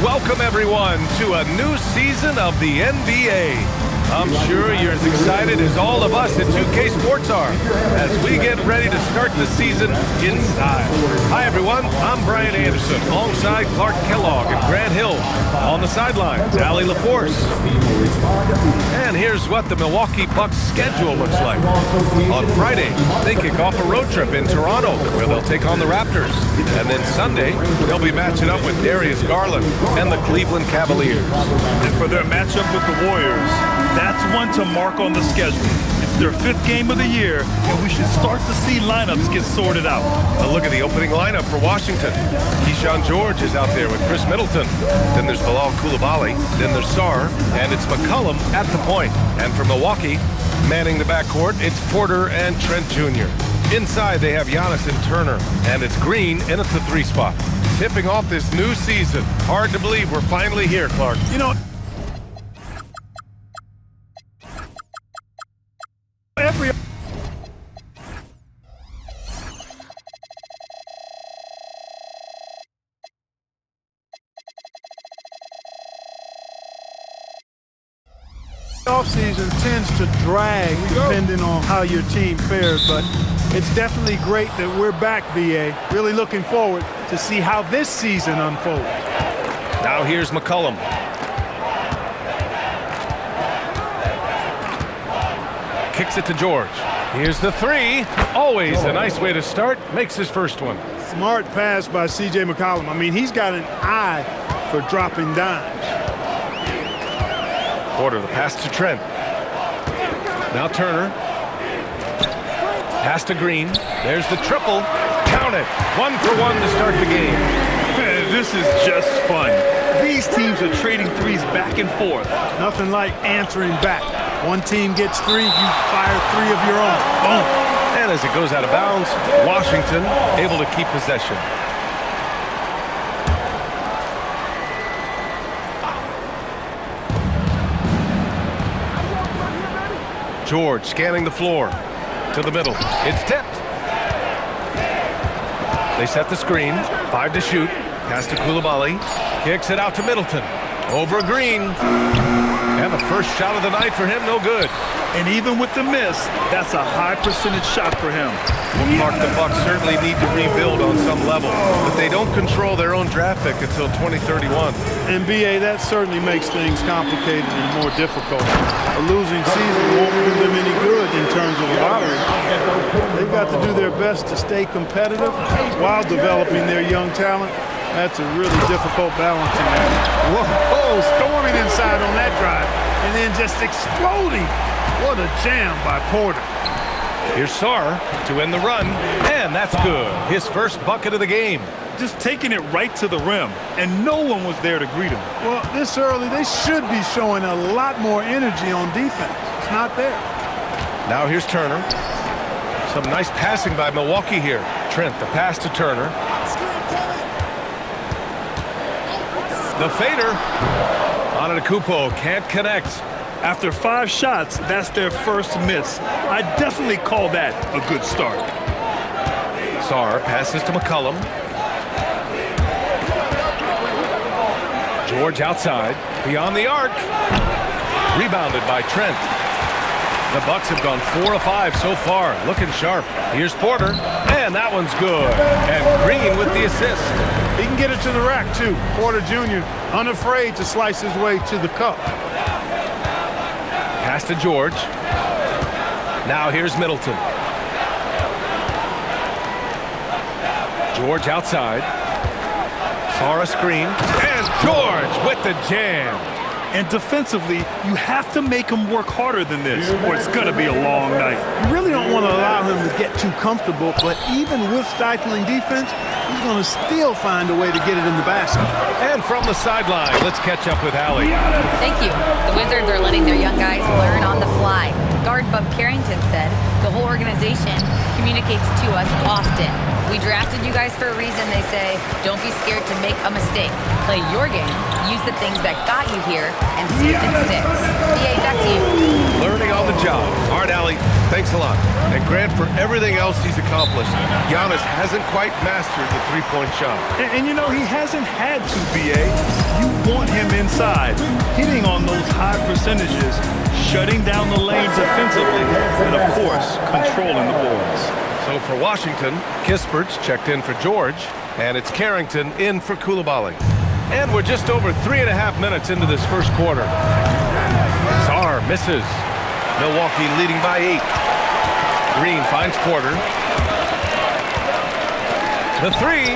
welcome everyone to a new season of the NBA. I'm sure you're as excited as all of us at 2K Sports are as we get ready to start the season inside. Hi everyone, I'm Brian Anderson alongside Clark Kellogg and Grant Hill. On the sidelines, Allie LaForce. And here's what the Milwaukee Bucks schedule looks like. On Friday, they kick off a road trip in Toronto where they'll take on the Raptors. And then Sunday, they'll be matching up with Darius Garland and the Cleveland Cavaliers. And for their matchup with the Warriors, that's one to mark on the schedule. It's their 5th game of the year, and we should start to see lineups get sorted out. A look at the opening lineup for Washington. Keyshawn George is out there with Chris Middleton. Then there's Bilal Coulibaly. Then there's Sarr. And it's McCollum at the point. And for Milwaukee, manning the backcourt, it's Porter and Trent Jr. Inside, they have Giannis and Turner. And it's Green in at the 3 spot. Tipping off this new season. Hard to believe we're finally here, Clark. You know, every offseason tends to drag depending on how your team fares, but it's definitely great that we're back, BA. Really looking forward to see how this season unfolds. Now here's McCollum. Kicks it to George. Here's the 3. Always a nice way to start. Makes his first one. Smart pass by C.J. McCollum. I mean, he's got an eye for dropping dimes. Porter, the pass to Trent. Now Turner. Pass to Green. There's the triple. Count it. 1 for 1 to start the game. Man, this is just fun. These teams are trading threes back and forth. Nothing like answering back. One team gets 3, you fire 3 of your own. Boom. And as it goes out of bounds, Washington able to keep possession. George scanning the floor. To the middle. It's tipped. They set the screen. 5 to shoot. Pass to Coulibaly. Kicks it out to Middleton. Over Green. And the first shot of the night for him, no good. And even with the miss, that's a high percentage shot for him. Well, Clark, the Bucks certainly need to rebuild on some level, but they don't control their own draft pick until 2031. And BA, that certainly makes things complicated and more difficult. A losing season won't do them any good in terms of the lottery. They've got to do their best to stay competitive while developing their young talent. That's a really difficult balancing act. Whoa, storming inside on that drive, and then just exploding. What a jam by Porter. Here's Sarr to end the run, and that's good. His first bucket of the game. Just taking it right to the rim, and no one was there to greet him. Well, this early, they should be showing a lot more energy on defense. It's not there. Now here's Turner. Some nice passing by Milwaukee here. Trent, the pass to Turner. The fader. Antetokounmpo can't connect. After 5 shots, that's their first miss. I definitely call that a good start. Sarr passes to McCollum. George outside, beyond the arc. Rebounded by Trent. The Bucks have gone 4 of 5 so far, looking sharp. Here's Porter, and that one's good. And Green with the assist. He can get it to the rack, too. Porter Jr. unafraid to slice his way to the cup. Pass to George. Now here's Middleton. George outside. Sarr a screen. And George with the jam. And defensively, you have to make him work harder than this, or it's going to be a long night. You really don't want to allow him to get too comfortable, but even with stifling defense, he's going to still find a way to get it in the basket. And from the sideline, let's catch up with Allie. Thank you. The Wizards are letting their young guys learn on the fly. Guard Bub Carrington said, the whole organization communicates to us often. We drafted you guys for a reason, they say. Don't be scared to make a mistake. Play your game, use the things that got you here, and see if it sticks. BA, back to you. Learning on the job. All right, Allie, thanks a lot. And Grant, for everything else he's accomplished, Giannis hasn't quite mastered the three-point shot. And you know, he hasn't had to, BA. You want him inside, hitting on those high percentages, shutting down the lanes defensively, and of course, controlling the boards. So for Washington, Kispert's checked in for George, and it's Carrington in for Koulibaly. And we're just over 3.5 minutes into this first quarter. Sarr misses. Milwaukee leading by 8. Green finds Porter. The 3.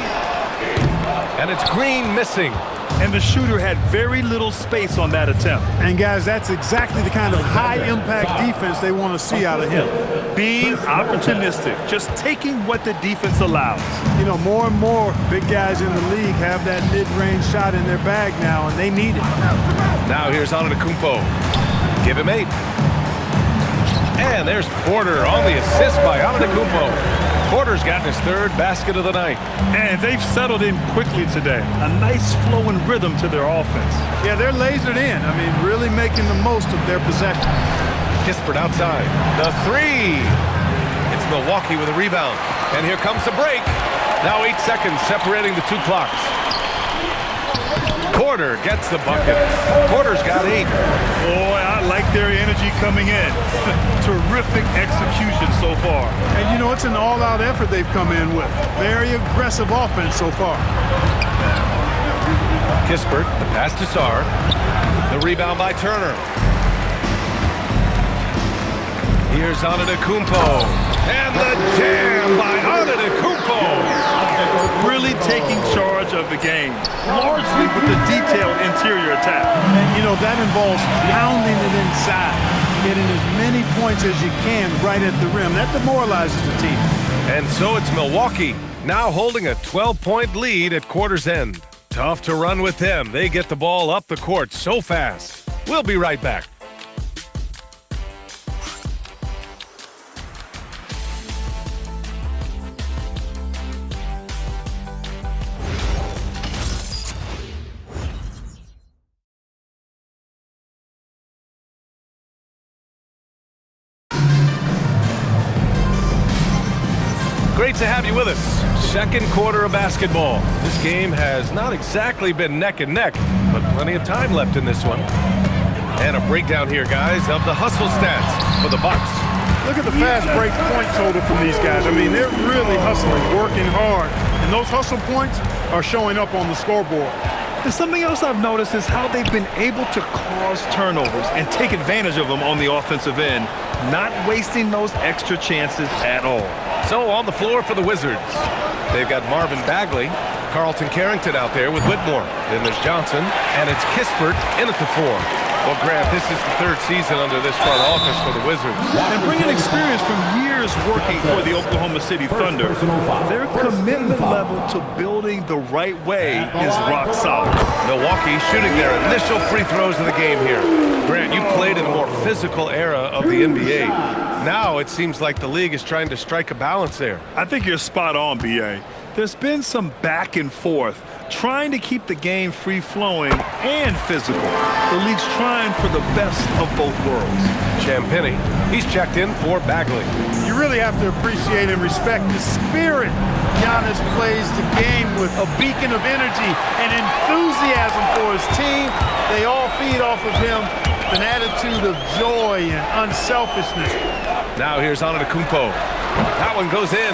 And it's Green missing. And the shooter had very little space on that attempt. And guys, that's exactly the kind of high-impact defense they want to see out of him. Being opportunistic, just taking what the defense allows. You know, more and more big guys in the league have that mid-range shot in their bag now, and they need it. Now here's Antetokounmpo. Give him 8. And there's Porter on the assist by Antetokounmpo. Porter's gotten his 3rd basket of the night. And they've settled in quickly today. A nice flow and rhythm to their offense. Yeah, they're lasered in. I mean, really making the most of their possession. Kispert outside. The 3. It's Milwaukee with a rebound. And here comes the break. Now 8 seconds separating the 2 clocks. Porter gets the bucket. Porter's got 8. Boy, I like their energy coming in. Terrific execution so far. And you know, it's an all-out effort they've come in with. Very aggressive offense so far. Kispert, the pass to Sarr. The rebound by Turner. Here's Antetokounmpo. And the jam by Antetokounmpo. Really taking charge of the game, largely with the detailed interior attack. And, you know, that involves pounding it inside, getting as many points as you can right at the rim. That demoralizes the team. And so it's Milwaukee, now holding a 12-point lead at quarter's end. Tough to run with them. They get the ball up the court so fast. We'll be right back. Great to have you with us. Second quarter of basketball. This game has not exactly been neck and neck, but plenty of time left in this one. And a breakdown here, guys, of the hustle stats for the Bucks. Look at the fast break point total from these guys. I mean, they're really hustling, working hard. And those hustle points are showing up on the scoreboard. And something else I've noticed is how they've been able to cause turnovers and take advantage of them on the offensive end, not wasting those extra chances at all. So on the floor for the Wizards, they've got Marvin Bagley, Carlton Carrington out there with Whitmore. Then there's Johnson, and it's Kispert in at the 4. Well, Grant, this is the 3rd season under this front office for the Wizards. And bringing experience from years working for the Oklahoma City Thunder, their commitment level to building the right way is rock solid. Milwaukee shooting their initial free throws of the game here. Grant, you played in a more physical era of the NBA. Now it seems like the league is trying to strike a balance there. I think you're spot on, B.A. There's been some back and forth, trying to keep the game free-flowing and physical. The league's trying for the best of both worlds. Champagny, he's checked in for Bagley. You really have to appreciate and respect the spirit Giannis plays the game with, a beacon of energy and enthusiasm for his team. They all feed off of him, an attitude of joy and unselfishness. Now here's Antetokounmpo. That one goes in.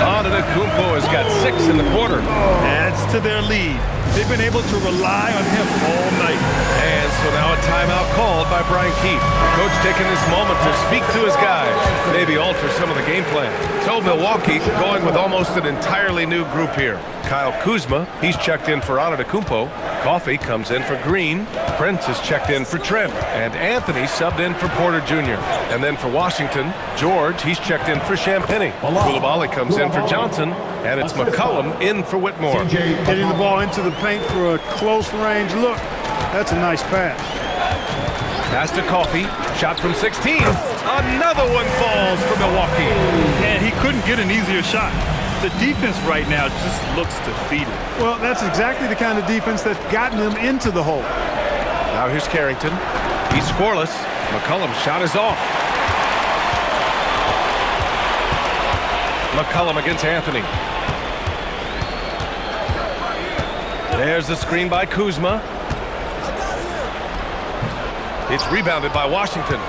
Antetokounmpo has got 6 in the quarter. Adds to their lead. They've been able to rely on him all night. And so now a timeout called by Brian Keefe. Coach taking this moment to speak to his guys, maybe alter some of the game plan. So Milwaukee going with almost an entirely new group here. Kyle Kuzma, he's checked in for Antetokounmpo. Coffey comes in for Green. Prince is checked in for Trent. And Anthony subbed in for Porter Jr. And then for Washington, George, he's checked in for Champagny. Koulibaly comes in for Johnson. And it's McCollum in for Whitmore. Getting the ball into the paint for a close range look. That's a nice pass. Pass to Coffey. Shot from 16. Another one falls for Milwaukee. And he couldn't get an easier shot. The defense right now just looks defeated. Well, that's exactly the kind of defense that's gotten them into the hole. Now here's Carrington. He's scoreless. McCollum's shot is off. McCollum against Anthony. There's the screen by Kuzma. It's rebounded by Washington.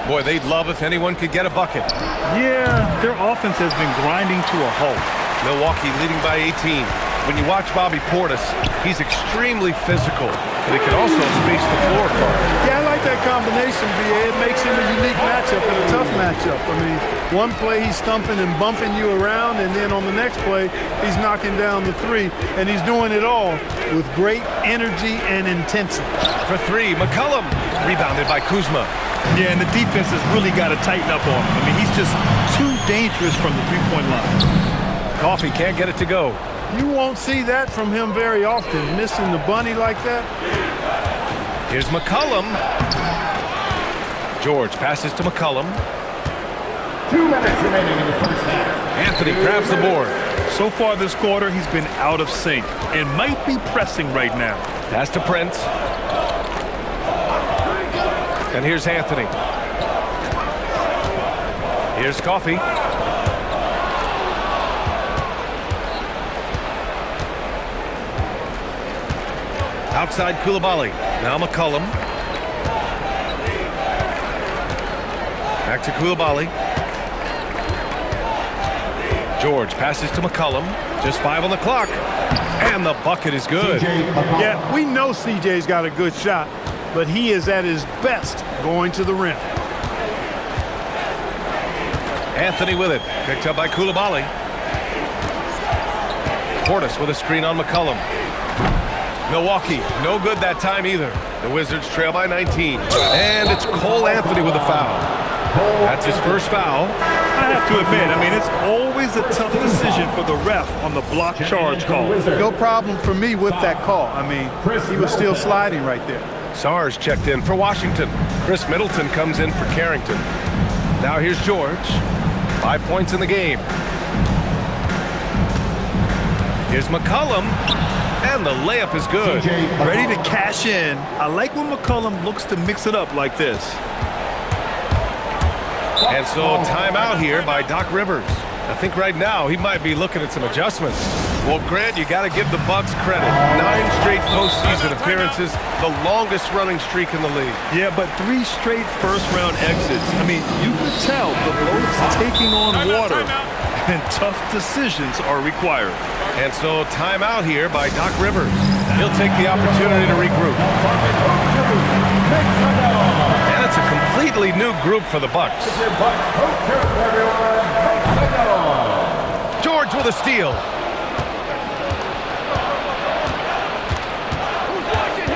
Boy, they'd love if anyone could get a bucket. Yeah, their offense has been grinding to a halt. Milwaukee leading by 18. When you watch Bobby Portis, he's extremely physical, but he can also space the floor. Yeah, I like that combination, B.A. It makes him a unique matchup and a tough matchup. I mean, one play he's stumping and bumping you around, and then on the next play, he's knocking down the three, and he's doing it all with great energy and intensity. For three, McCollum, rebounded by Kuzma. Yeah, and the defense has really got to tighten up on him. I mean, he's just too dangerous from the three-point line. Coffee can't get it to go. You won't see that from him very often, missing the bunny like that. Here's McCollum. George passes to McCollum. 2 minutes remaining in the first half. Anthony grabs the board. So far this quarter, he's been out of sync and might be pressing right now. Pass to Prince. And here's Anthony. Here's Coffee. Outside Koulibaly. Now McCollum. Back to Koulibaly. George passes to McCollum. Just 5 on the clock. And the bucket is good. Yeah, we know CJ's got a good shot, but he is at his best going to the rim. Anthony with it. Picked up by Koulibaly. Portis with a screen on McCollum. Milwaukee, no good that time either. The Wizards trail by 19. And it's Cole Anthony with a foul. That's his first foul. I have to admit, I mean, it's always a tough decision for the ref on the block charge call. No problem for me with that call. I mean, he was still sliding right there. Sars checked in for Washington. Chris Middleton comes in for Carrington. Now here's George. 5 points in the game. Here's McCollum. And the layup is good. Ready to cash in. I like when McCollum looks to mix it up like this. And so timeout here by Doc Rivers. I think right now he might be looking at some adjustments. Well, Grant, you got to give the Bucks credit. 9 straight postseason appearances, the longest running streak in the league. Yeah, but 3 straight first-round exits. I mean, you could tell the boat's taking on water, and tough decisions are required. And so timeout here by Doc Rivers. He'll take the opportunity to regroup. And it's a completely new group for the Bucks. George with a steal.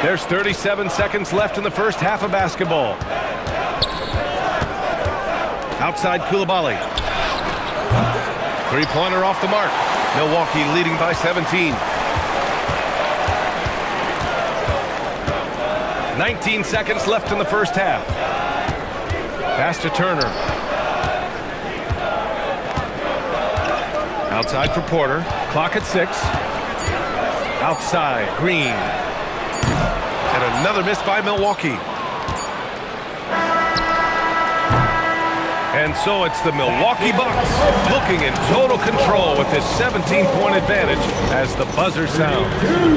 There's 37 seconds left in the first half of basketball. Outside Koulibaly. Three-pointer off the mark. Milwaukee leading by 17. 19 seconds left in the first half. Pass to Turner. Outside for Porter. Clock at 6. Outside, Green. And another miss by Milwaukee. And so it's the Milwaukee Bucks looking in total control with this 17-point advantage as the buzzer sounds.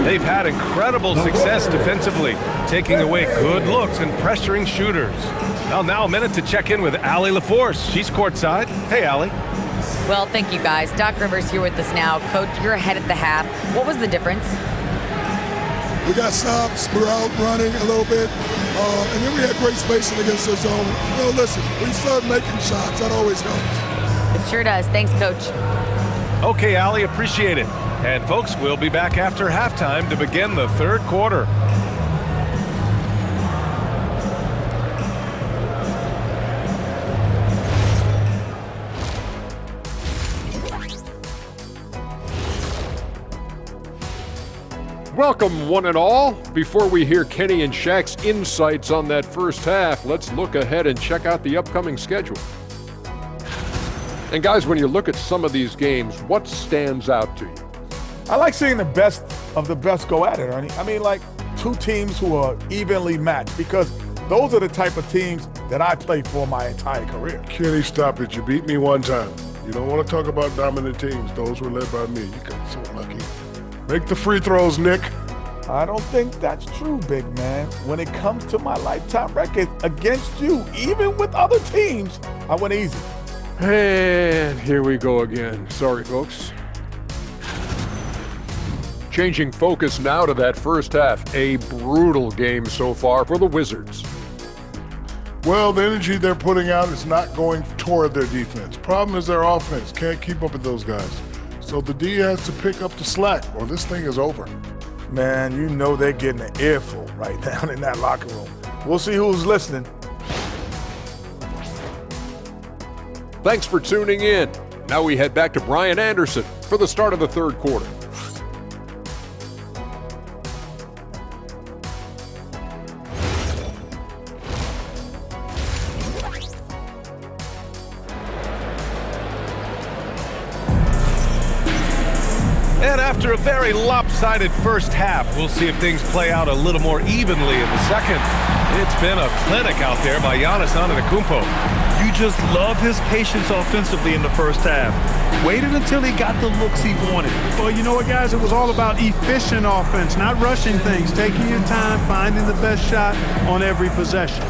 They've had incredible success defensively, taking away good looks and pressuring shooters. Well, now a minute to check in with Allie LaForce. She's courtside. Hey, Allie. Well, thank you, guys. Doc Rivers here with us now. Coach, you're ahead at the half. What was the difference? We got stops, we're out running a little bit, and then we had great spacing against the zone. You know, listen, we start making shots, that always helps. It sure does. Thanks, Coach. Okay, Allie, appreciate it. And folks, we'll be back after halftime to begin the third quarter. Welcome, one and all. Before we hear Kenny and Shaq's insights on that first half, let's look ahead and check out the upcoming schedule. And guys, when you look at some of these games, what stands out to you? I like seeing the best of the best go at it, Ernie. I mean, like 2 teams who are evenly matched, because those are the type of teams that I played for my entire career. Kenny, stop it. You beat me one time. You don't want to talk about dominant teams. Those were led by me. You got so lucky. Make the free throws, Nick. I don't think that's true, big man. When it comes to my lifetime record against you, even with other teams, I went easy. And here we go again. Sorry, folks. Changing focus now to that first half. A brutal game so far for the Wizards. Well, the energy they're putting out is not going toward their defense. Problem is their offense can't keep up with those guys. So the D has to pick up the slack or this thing is over. Man, you know they're getting an earful right now in that locker room. We'll see who's listening. Thanks for tuning in. Now we head back to Brian Anderson for the start of the third quarter. And after a very lopsided first half, we'll see if things play out a little more evenly in the second. It's been a clinic out there by Giannis Antetokounmpo. You just love his patience offensively in the first half. Waited until he got the looks he wanted. Well, you know what, guys? It was all about efficient offense, not rushing things, taking your time, finding the best shot on every possession.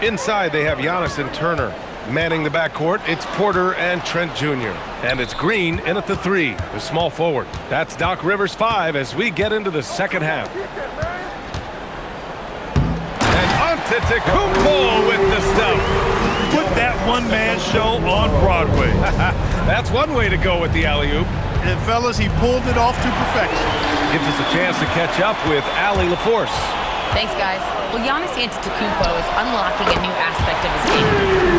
Inside, they have Giannis and Turner. Manning the backcourt, it's Porter and Trent Jr. And it's Green in at the 3, the small forward. That's Doc Rivers' 5 as we get into the second half. And Antetokounmpo with the stuff. Put that one-man show on Broadway. That's one way to go with the alley-oop. And, fellas, he pulled it off to perfection. Gives us a chance to catch up with Allie LaForce. Thanks, guys. Well, Giannis Antetokounmpo is unlocking a new aspect of his game.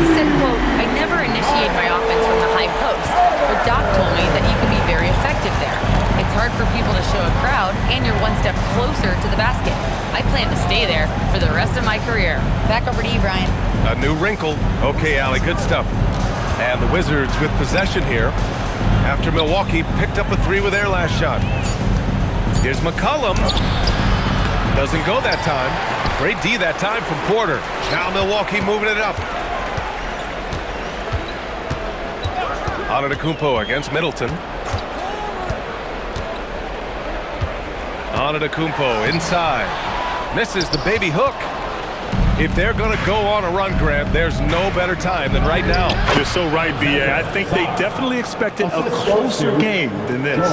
He said, quote, "I never initiate my offense from the high post, but Doc told me that you can be very effective there. It's hard for people to show a crowd, and you're one step closer to the basket. I plan to stay there for the rest of my career." Back over to you, Brian. A new wrinkle. Okay, Allie, good stuff. And the Wizards with possession here after Milwaukee picked up a 3 with their last shot. Here's McCollum. Doesn't go that time. Great D that time from Porter. Now Milwaukee moving it up. Antetokounmpo against Middleton. Antetokounmpo inside. Misses the baby hook. If they're going to go on a run, Grant, there's no better time than right now. You're so right, B.A. I think they definitely expected a closer game than this.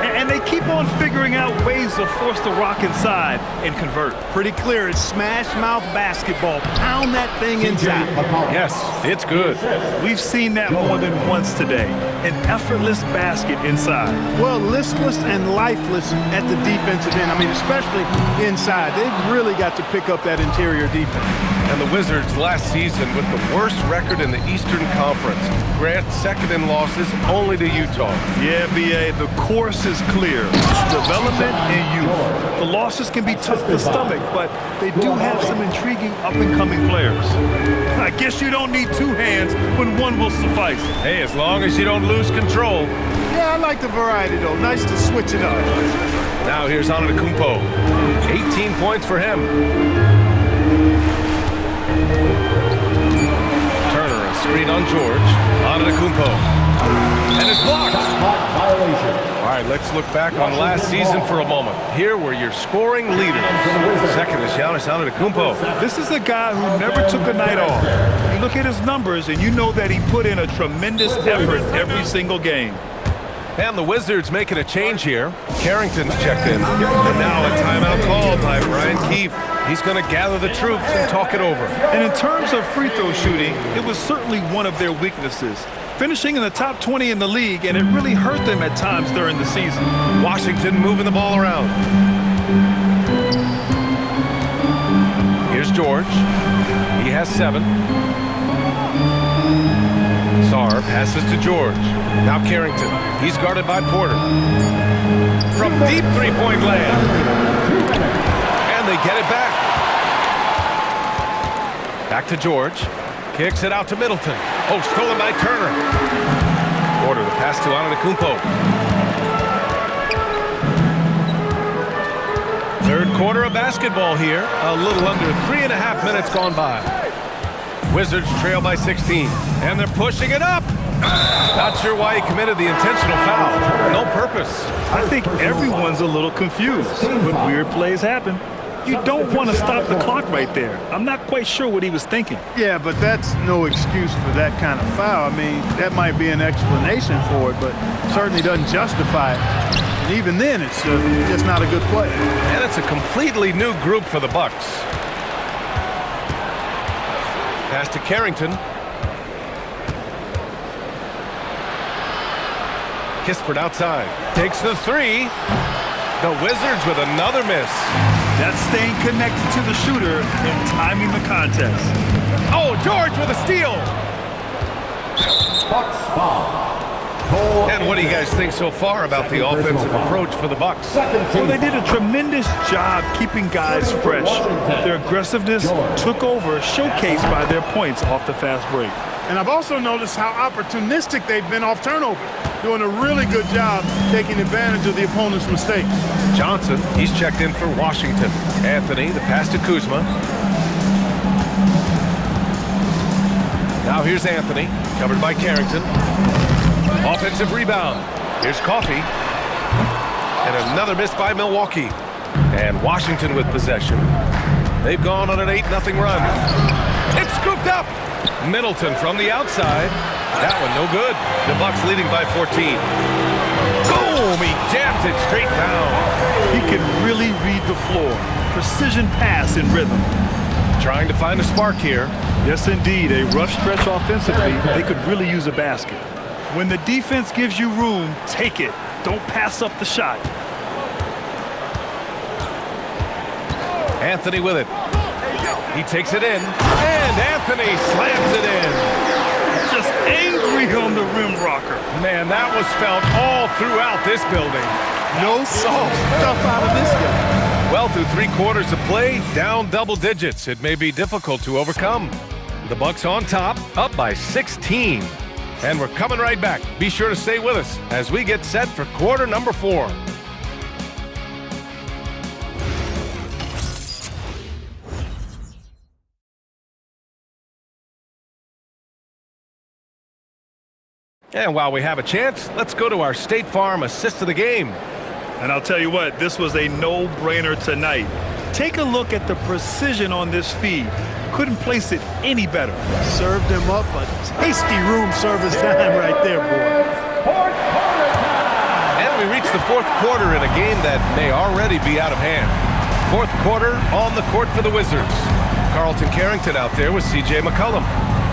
And they keep on figuring out ways to force the rock inside and convert. Pretty clear. It's smash mouth basketball. Pound that thing inside. Yes, it's good. We've seen that more than once today. An effortless basket inside. Well, listless and lifeless at the defensive end. I mean, especially inside. They've really got to pick up that interior defense. And the Wizards last season with the worst record in the Eastern Conference. Grant second in losses only to Utah. Yeah, B.A., the course is clear. Development and youth. The losses can be tough to stomach, but they do have some intriguing up-and-coming players. I guess you don't need two hands when one will suffice. Hey, as long as you don't lose control. Yeah, I like the variety, though. Nice to switch it up. Now here's Antetokounmpo. 18 points for him. Turner, a screen on George. Antetokounmpo. And it's blocked. All right, let's look back on last season for a moment. Here were your scoring leaders. Second is Giannis Antetokounmpo. This is a guy who never took a night off. You look at his numbers, and you know that he put in a tremendous effort every single game. And the Wizards making a change here. Carrington's checked in. And now a timeout called by Brian Keefe. He's going to gather the troops and talk it over. And in terms of free throw shooting, it was certainly one of their weaknesses. Finishing in the top 20 in the league, and it really hurt them at times during the season. Washington moving the ball around. Here's George. He has 7. Sarr passes to George. Now Carrington. He's guarded by Porter. From deep three-point land. And they get it back. Back to George. Kicks it out to Middleton. Oh, stolen by Turner. Porter, the pass to Antetokounmpo. Third quarter of basketball here. A little under 3.5 minutes gone by. Wizards trail by 16. And they're pushing it up. Not sure why he committed the intentional foul. No purpose. I think everyone's a little confused, but weird plays happen. You don't want to stop the clock right there. I'm not quite sure what he was thinking. Yeah, but that's no excuse for that kind of foul. I mean, that might be an explanation for it, but certainly doesn't justify it. And even then, it's just not a good play. And it's a completely new group for the Bucks. Pass to Carrington. Kispert outside. Takes the three. The Wizards with another miss. That's staying connected to the shooter and timing the contest. Oh, George with a steal. Bucks foul. And what do you guys think so far about the offensive approach for the Bucks? Well, they did a tremendous job keeping guys fresh. Their aggressiveness took over, showcased by their points off the fast break. And I've also noticed how opportunistic they've been off turnover, doing a really good job taking advantage of the opponent's mistakes. Johnson, he's checked in for Washington. Anthony, the pass to Kuzma. Now here's Anthony, covered by Carrington. Offensive rebound. Here's Coffey. And another miss by Milwaukee. And Washington with possession. They've gone on an 8-0 run. It's scooped up. Middleton from the outside. That one no good. The Bucks leading by 14. Boom! He jams it straight down. He can really read the floor. Precision pass in rhythm. Trying to find a spark here. Yes, indeed. A rough stretch offensively. They could really use a basket. When the defense gives you room, take it. Don't pass up the shot. Anthony with it. He takes it in, and Anthony slams it in. Just angry on the rim rocker. Man, that was felt all throughout this building. No soft stuff out of this guy. Well, through 3 quarters of play, down double digits. It may be difficult to overcome. The Bucks on top, up by 16. And we're coming right back. Be sure to stay with us as we get set for quarter number 4. And while we have a chance, let's go to our State Farm assist of the game. And I'll tell you what, this was a no-brainer tonight. Take a look at the precision on this feed. Couldn't place it any better. Served him up a tasty room service dime right there, boy. And we reach the 4th quarter in a game that may already be out of hand. 4th quarter on the court for the Wizards. Carlton Carrington out there with C.J. McCollum.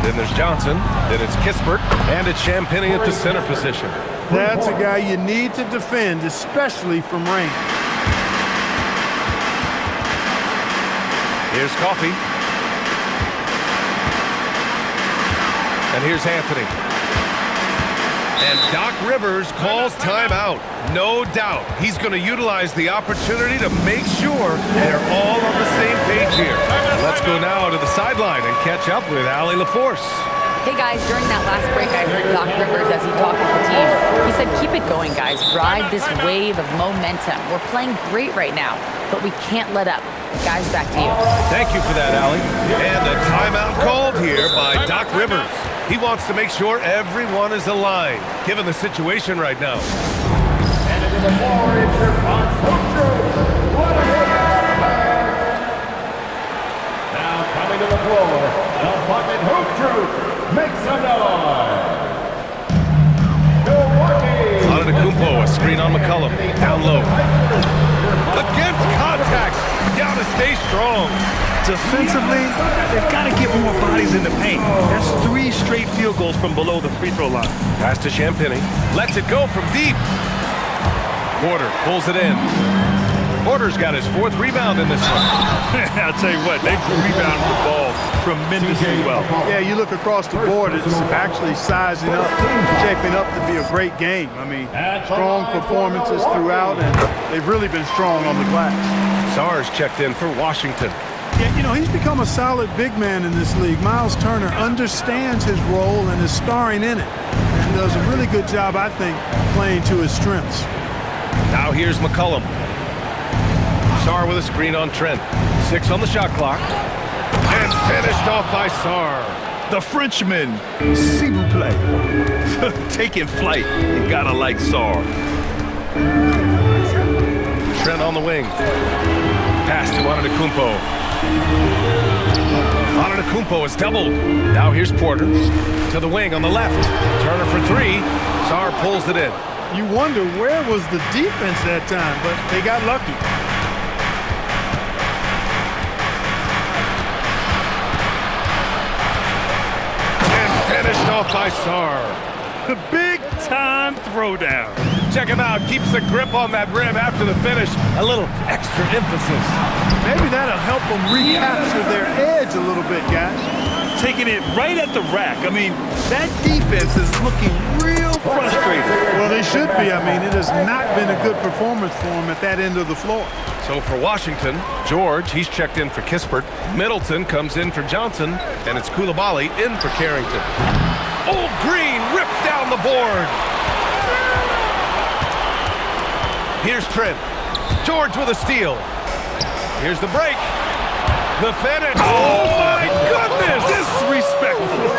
Then there's Johnson, then it's Kispert, and it's Champagnie at the center position. That's a guy you need to defend, especially from range. Here's Coffey. And here's Anthony. And Doc Rivers calls timeout. No doubt he's going to utilize the opportunity to make sure they're all on the same page here. Let's go now to the sideline and catch up with Allie LaForce. Hey guys, during that last break, I heard Doc Rivers as he talked with the team. He said, keep it going, guys. Ride this wave of momentum. We're playing great right now, but we can't let up. Guys, back to you. Thank you for that, Allie. And a timeout called here by Doc Rivers. He wants to make sure everyone is aligned, given the situation right now. And into the floor, it's your Bucks hoop troop. What a hit! Now coming to the floor, the bucket hoop troop. Make some noise. Milwaukee. Antetokounmpo, a screen on McCollum. Down low. Against contact. Gotta stay strong. Defensively, they've got to get more bodies in the paint. That's 3 straight field goals from below the free throw line. Pass to Champagnie. Lets it go from deep. Porter pulls it in. Porter's got his 4th rebound in this one. I'll tell you what, they've rebounded the ball tremendously well. Yeah, you look across the board, it's actually sizing up, shaping up to be a great game. I mean, strong performances throughout, and they've really been strong on the glass. Sars checked in for Washington. Yeah, you know, he's become a solid big man in this league. Miles Turner understands his role and is starring in it, and does a really good job, I think, playing to his strengths. Now here's McCollum. Sar with a screen on Trent. 6 on the shot clock. And finished off by Sar. The Frenchman, s'il vous plaît. Taking flight. You gotta like Saar. Trent on the wing. Pass to Antetokounmpo. Antetokounmpo is doubled. Now here's Porter. To the wing on the left. Turner for three. Saar pulls it in. You wonder where was the defense that time, but they got lucky. And finished off by Saar. Big time throwdown. Check him out. Keeps the grip on that rim after the finish. A little extra emphasis. Maybe that'll help them recapture their edge a little bit, guys. Taking it right at the rack. I mean, that defense is looking real frustrated. Well, they should be. I mean, it has not been a good performance for them at that end of the floor. So for Washington, George, he's checked in for Kispert. Middleton comes in for Johnson, and it's Coulibaly in for Carrington. Old Green rips down the board. Here's Trent. George with a steal. Here's the break. The finish. Oh, my goodness! Disrespectful.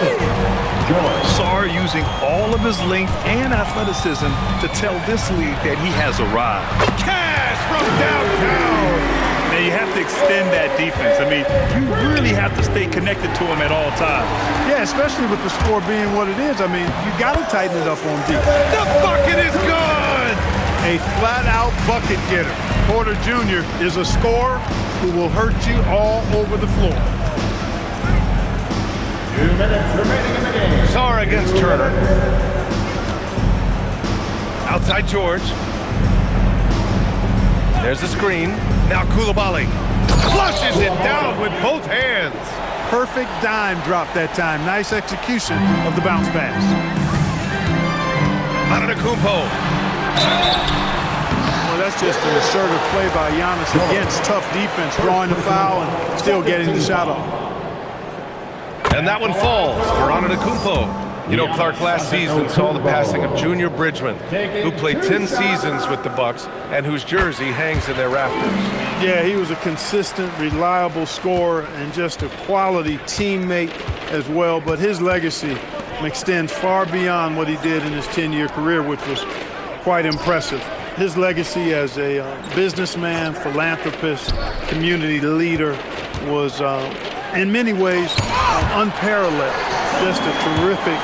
Saar using all of his length and athleticism to tell this league that he has arrived. Cash from downtown. Now you have to extend that defense. I mean, you really have to stay connected to him at all times. Yeah, especially with the score being what it is. I mean, you got to tighten it up on defense. The bucket is good. A flat-out bucket getter. Porter Jr. is a scorer who will hurt you all over the floor. 2 minutes remaining in the game. Saar against Turner. Outside George. There's the screen. Now Coulibaly flushes it down with both hands. Perfect dime drop that time. Nice execution of the bounce pass. Antetokounmpo. Well, that's just an assertive play by Giannis against tough defense, drawing the foul and still getting the shot off. And that one falls for Antetokounmpo. You know, Clark last season saw the passing of Junior Bridgman, who played 10 seasons with the Bucks and whose jersey hangs in their rafters. Yeah, he was a consistent, reliable scorer and just a quality teammate as well. But his legacy extends far beyond what he did in his 10-year career, which was quite impressive. His legacy as a businessman, philanthropist, community leader was in many ways unparalleled. Just a terrific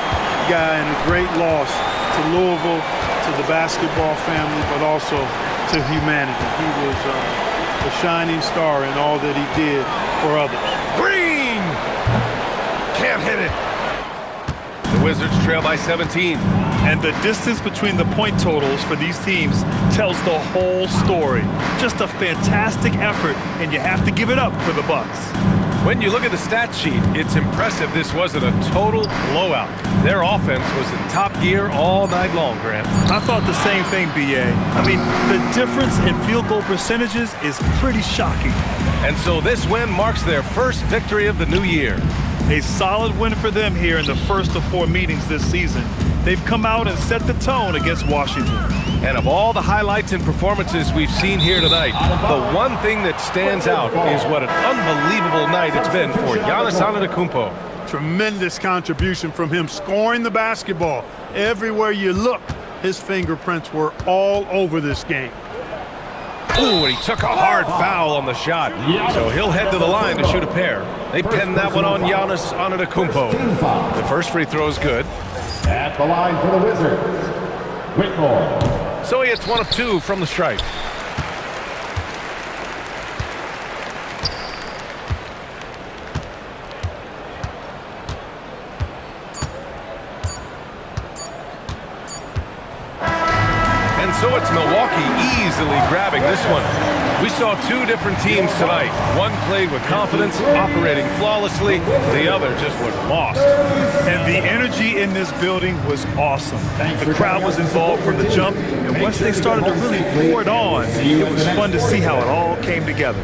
guy and a great loss to Louisville, to the basketball family, but also to humanity. He was a shining star in all that he did for others. Green! Can't hit it. The Wizards trail by 17. And the distance between the point totals for these teams tells the whole story. Just a fantastic effort, and you have to give it up for the Bucks. When you look at the stat sheet, it's impressive this wasn't a total blowout. Their offense was in top gear all night long, Grant. I thought the same thing, B.A. I mean, the difference in field goal percentages is pretty shocking. And so this win marks their first victory of the new year. A solid win for them here in the first of 4 meetings this season. They've come out and set the tone against Washington. And of all the highlights and performances we've seen here tonight, the one thing that stands out is what an unbelievable night it's been for Giannis Antetokounmpo. Tremendous contribution from him, scoring the basketball. Everywhere you look, his fingerprints were all over this game. Ooh, and he took a hard foul on the shot. So he'll head to the line to shoot a pair. They pinned that one on Giannis Antetokounmpo. The first free throw is good. At the line for the Wizards, Whitmore. So he hits 1 of 2 from the stripe. And so it's Milwaukee easily grabbing this one. We saw 2 different teams tonight. One played with confidence, operating flawlessly. The other just looked lost. And the energy in this building was awesome. The crowd was involved from the jump, and once they started to really pour it on, it was fun to see how it all came together.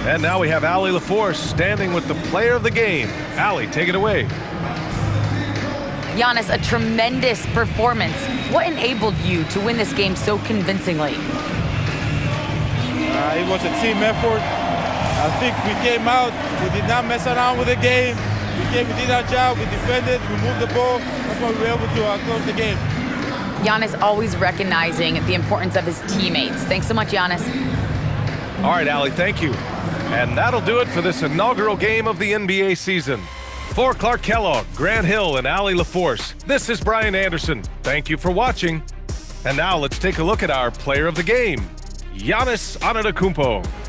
And now we have Allie LaForce standing with the player of the game. Allie, take it away. Giannis, a tremendous performance. What enabled you to win this game so convincingly? It was a team effort. I think we came out, we did not mess around with the game. We did our job. We defended. We moved the ball. That's why we were able to close the game. Giannis always recognizing the importance of his teammates. Thanks so much, Giannis. All right, Allie, thank you. And that'll do it for this inaugural game of the NBA season. For Clark Kellogg, Grant Hill, and Allie LaForce, this is Brian Anderson. Thank you for watching. And now let's take a look at our player of the game, Giannis Antetokounmpo.